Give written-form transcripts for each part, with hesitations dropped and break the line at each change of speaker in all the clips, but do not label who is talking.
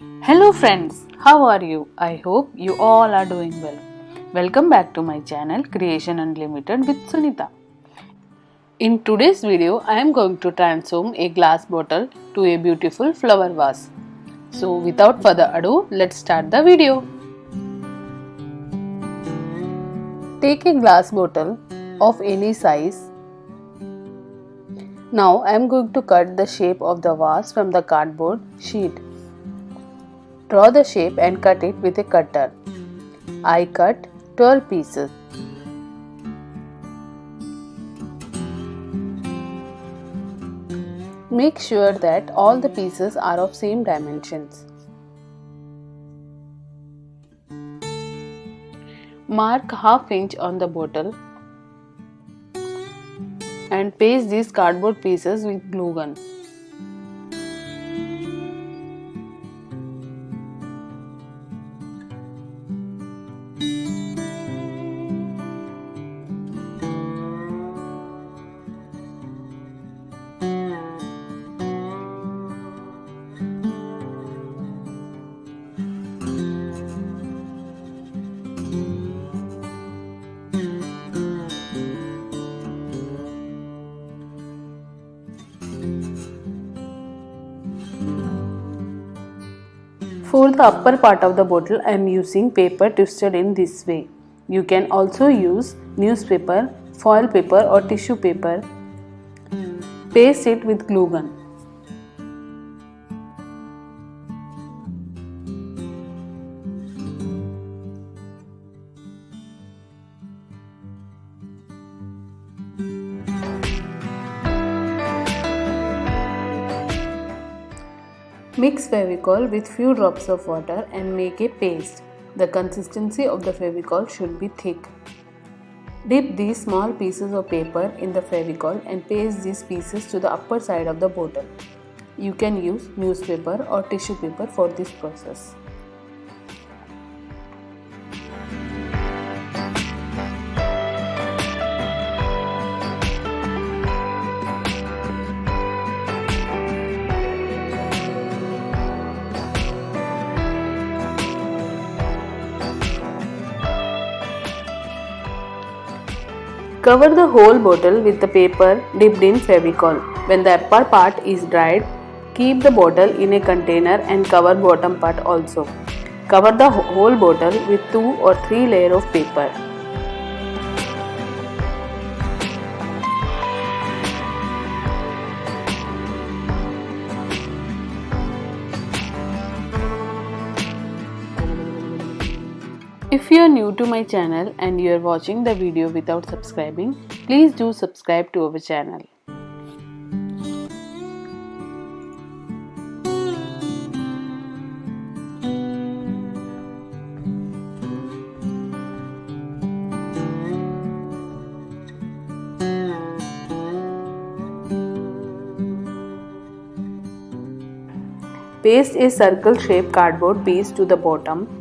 Hello friends, how are you? I hope you all are doing well. Welcome back to my channel Creation Unlimited with Sunita. In today's video, I am going to transform a glass bottle to a beautiful flower vase. So without further ado, let's start the video. Take a glass bottle of any size. Now I am going to cut the shape of the vase from the cardboard sheet. Draw the shape and cut it with a cutter. I cut 12 pieces. Make sure that all the pieces are of same dimensions. Mark ½ inch on the bottle and paste these cardboard pieces with glue gun. For the upper part of the bottle, I am using paper twisted in this way. You can also use newspaper, foil paper or tissue paper. Paste it with glue gun. Mix FEVICOL with few drops of water and make a paste. The consistency of the FEVICOL should be thick. Dip these small pieces of paper in the FEVICOL and paste these pieces to the upper side of the bottle. You can use newspaper or tissue paper for this process. Cover the whole bottle with the paper dipped in FEVICOL. When the upper part is dried, keep the bottle in a container and cover bottom part also. Cover the whole bottle with 2 or 3 layers of paper. If you are new to my channel and you are watching the video without subscribing, please do subscribe to our channel. Paste a circle-shaped cardboard piece to the bottom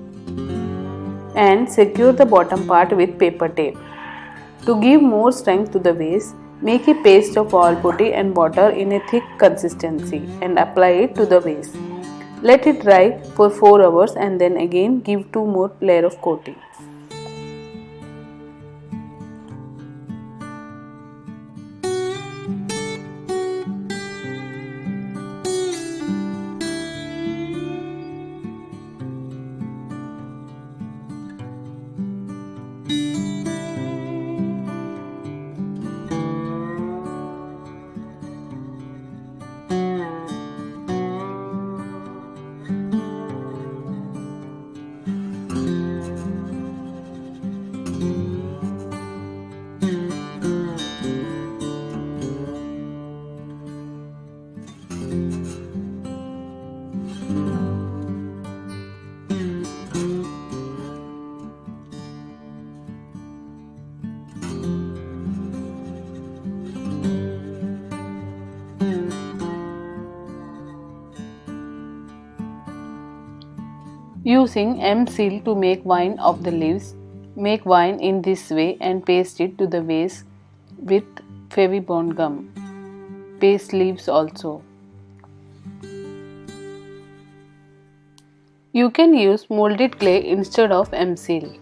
and secure the bottom part with paper tape. To give more strength to the vase, make a paste of all putty and water in a thick consistency and apply it to the vase. Let it dry for 4 hours and then again give 2 more layers of coating. Using MSEAL to make wine of the leaves, make wine in this way and paste it to the vase with Fevibond gum. Paste leaves also. You can use molded clay instead of MSEAL.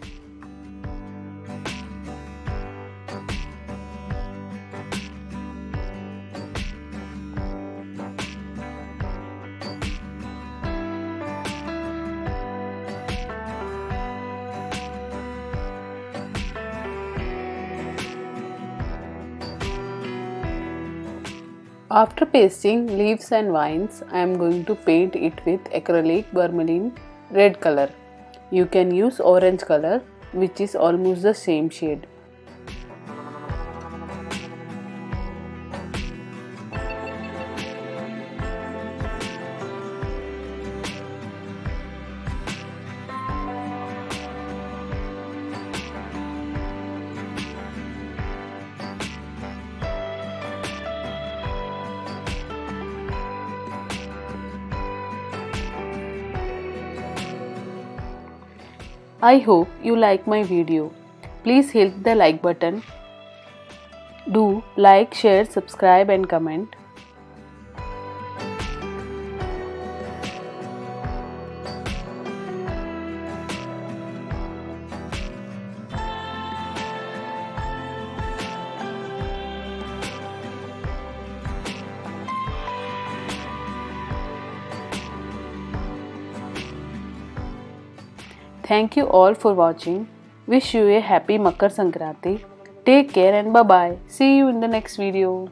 After pasting leaves and vines, I am going to paint it with acrylic vermilion red color. You can use orange color, which is almost the same shade. I hope you like my video. Please hit the like button. Do like, share, subscribe and comment. Thank you all for watching. Wish you a happy Makar Sankranti. Take care and bye bye. See you in the next video.